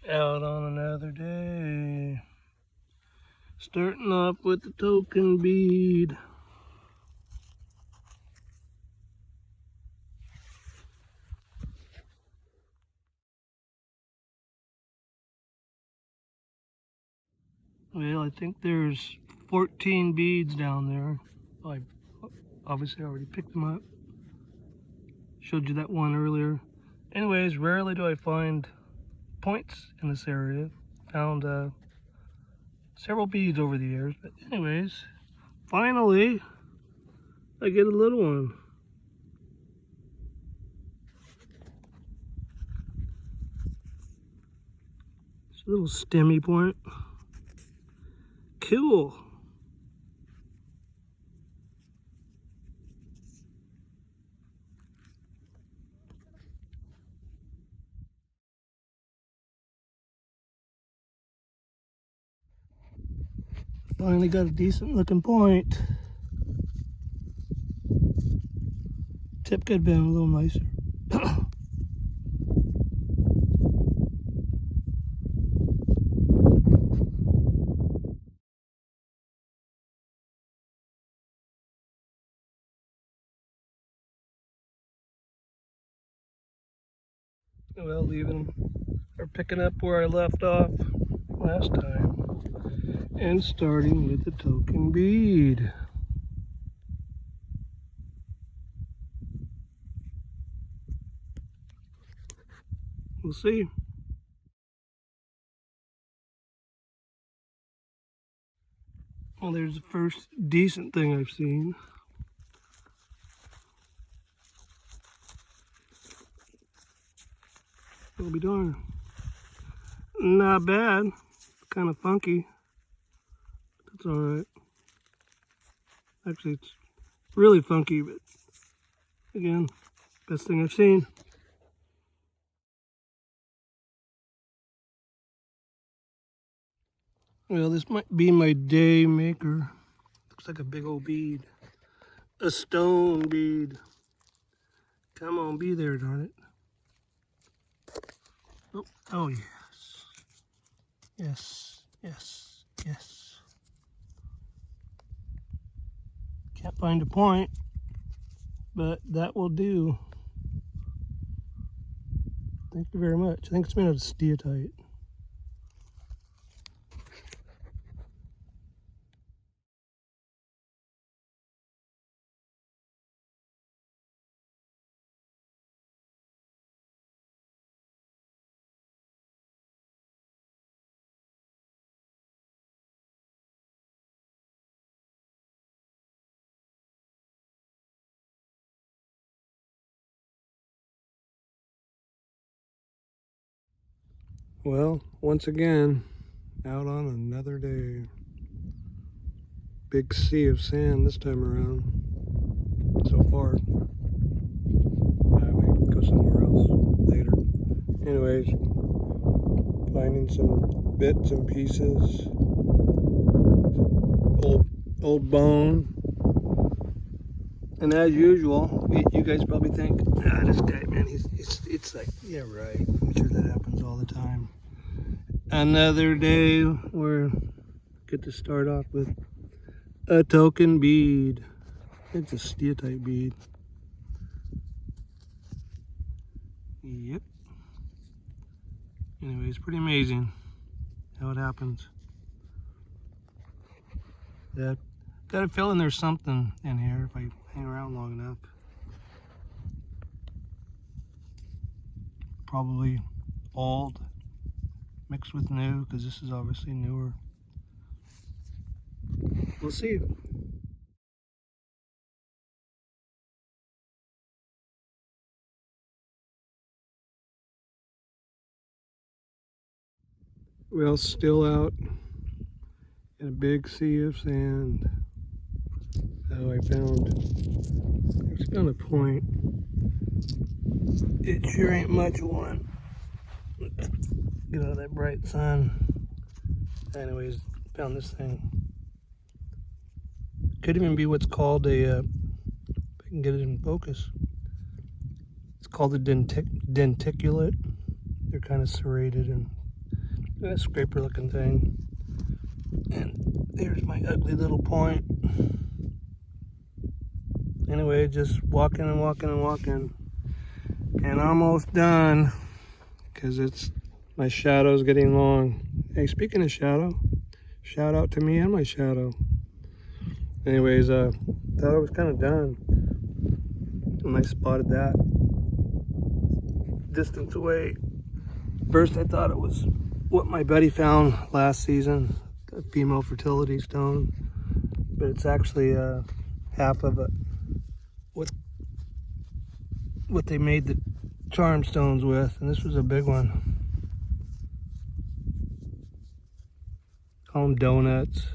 Out on another day. Starting off with the token bead. Well, I think there's 14 beads down there. I obviously already picked them up. Showed you that one earlier. Anyways, rarely do I find points in this area. Found several beads over the years, but anyways, finally I get a little one. It's a little stemmy point. Cool. Finally got a decent looking point. Tip could have been a little nicer. Well, leaving or picking up where I left off last time and starting with the token bead. We'll see. Well, there's the first decent thing I've seen. I'll be darned. Not bad. Kind of funky. That's alright. Actually, it's really funky, but again, best thing I've seen. Well, this might be my day maker. Looks like a big old bead. A stone bead. Come on, be there, darn it. Oh, yes. Yes, yes, yes. Can't find a point, but that will do. Thank you very much. I think it's made out of steatite. Well, once again, out on another day. Big sea of sand this time around. So far. I might go somewhere else later. Anyways, finding some bits and pieces. Some old bone. And as usual, you guys probably think, this guy, man, it's like, yeah, right. I'm sure that happens all the time. Another day where get to start off with a token bead. It's a steatite bead. Yep. Anyways, pretty amazing how it happens. Yeah, got a feeling there's something in here if I hang around long enough. Probably old mixed with new, because this is obviously newer. We'll see. Well, still out in a big sea of sand. Oh, I found a point. It sure ain't much one. Let's get out of that bright sun. Anyways, found this thing. Could even be what's called a, if I can get it in focus, it's called a denticulate. They're kind of serrated and That scraper looking thing. And there's my ugly little point. Anyway, just walking and walking and walking. And almost done. Because it's my shadow's getting long. Hey, speaking of shadow, shout out to me and my shadow. Anyways, thought I was kind of done when I spotted that distance away. First, I thought it was what my buddy found last season, a female fertility stone, but it's actually half of it. What they made the charm stones with, and this was a big one. Call them donuts.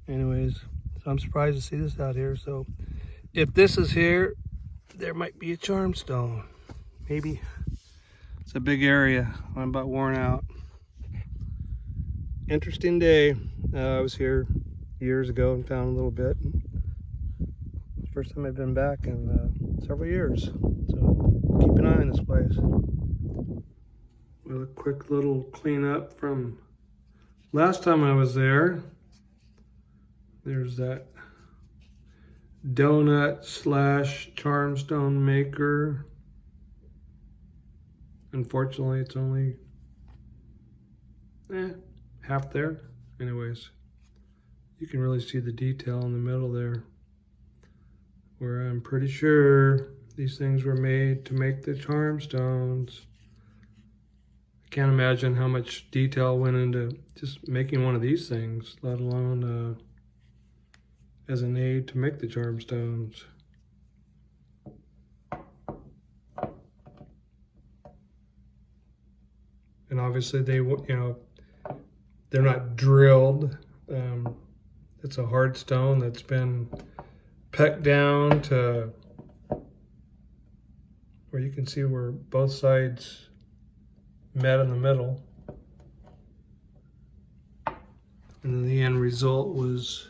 Anyways, so I'm surprised to see this out here. So if this is here, there might be a charm stone. Maybe. It's a big area. I'm about worn out. Interesting day. I was here years ago and found a little bit. It's the first time I've been back in several years. So keep an eye on this place. Well, a quick little cleanup from last time I was there. There's that donut / charm stone maker. Unfortunately, it's only half there. Anyways, you can really see the detail in the middle there, where I'm pretty sure these things were made to make the charm stones. I can't imagine how much detail went into just making one of these things, let alone as an aid to make the charm stones. And obviously they, they're not drilled. It's a hard stone that's been pecked down to where you can see where both sides met in the middle. And then the end result was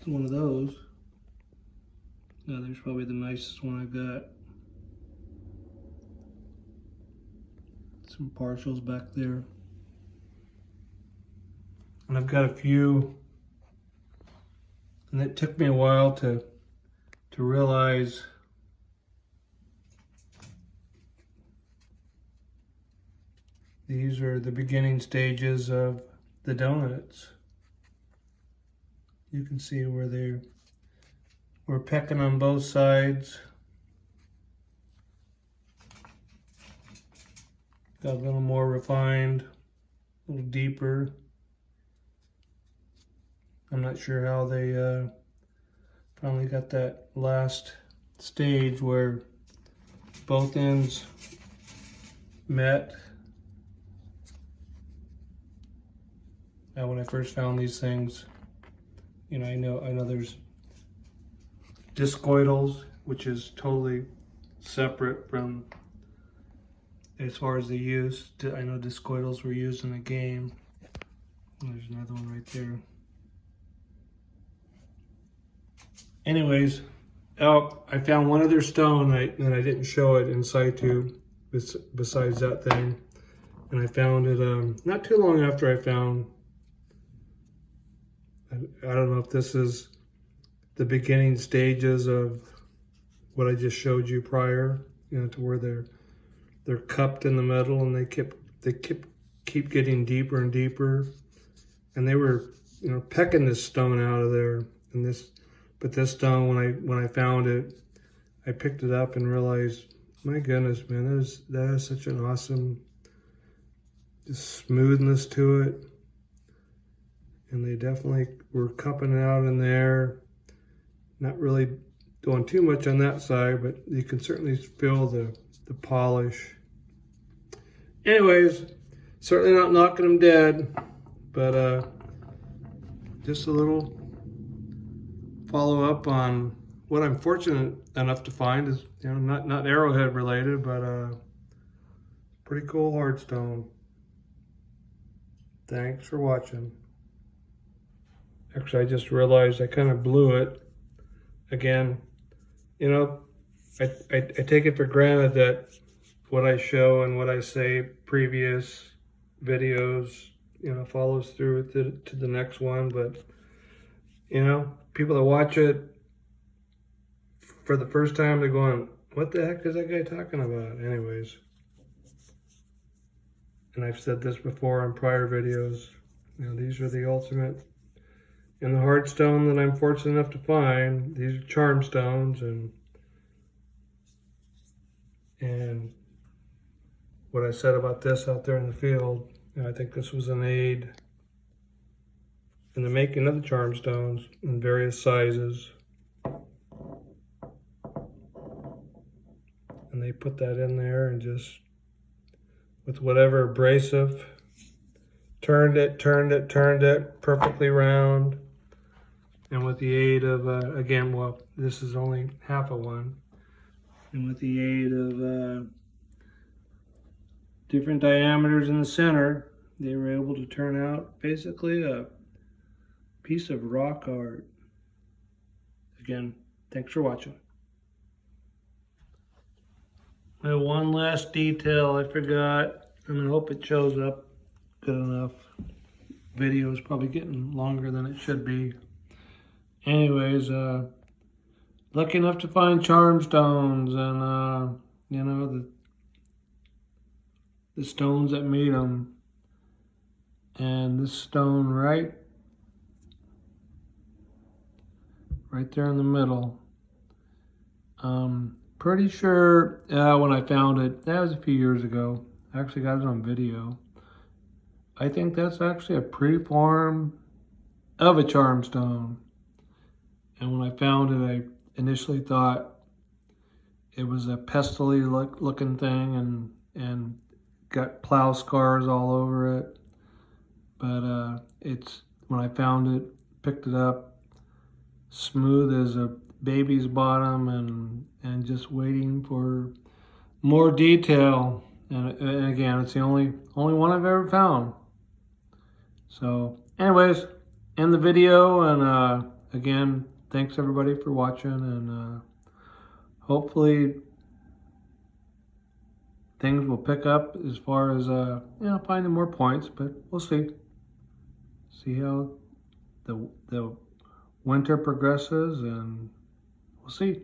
one of those. Now there's probably the nicest one I've got. Some partials back there. And I've got a few, and it took me a while to realize these are the beginning stages of the donuts. You can see where they were pecking on both sides. Got a little more refined, a little deeper. I'm not sure how they finally got that last stage where both ends met. Now, when I first found these things, I know there's discoidals, which is totally separate from as far as the use. I know discoidals were used in a game. There's another one right there. Anyways, I found one other stone and I didn't show it in situ besides that thing. And I found it not too long after I found, I don't know if this is the beginning stages of what I just showed you prior, to where they're cupped in the middle and they keep getting deeper and deeper. And they were, pecking this stone out of there. But this stone, when I found it, I picked it up and realized, my goodness, man, that is such an awesome just smoothness to it. And they definitely were cupping it out in there. Not really doing too much on that side, but you can certainly feel the polish. Anyways, certainly not knocking them dead, but just a little follow up on what I'm fortunate enough to find is, not arrowhead related, but pretty cool hard stone. Thanks for watching. Actually, I just realized I kind of blew it. Again, I take it for granted that what I show and what I say previous videos, you know, follows through to the next one. But, you know, people that watch it for the first time, they're going, what the heck is that guy talking about? Anyways. And I've said this before in prior videos, you know, these are the ultimate in the hard stone that I'm fortunate enough to find. These are charm stones, and what I said about this out there in the field, you know, I think this was an aid in the making of the charm stones in various sizes. And they put that in there and just, with whatever abrasive, turned it perfectly round. And with the aid of, again, well, this is only half of one. And with the aid of different diameters in the center, they were able to turn out basically a piece of rock art. Again, thanks for watching. One last detail I forgot, and I hope it shows up good enough. Video is probably getting longer than it should be. Anyways, lucky enough to find charm stones, and you know, the stones that made them. And this stone right there in the middle. Pretty sure when I found it, that was a few years ago. I actually got it on video. I think that's actually a pre-form of a charm stone. And when I found it, I initially thought it was a pestily looking thing and got plow scars all over it. But it's, when I found it, picked it up, smooth as a baby's bottom, and just waiting for more detail. And again, it's the only one I've ever found. So anyways, end the video, and again, thanks everybody for watching, and hopefully things will pick up as far as you know, finding more points, but we'll see how the winter progresses, and we'll see.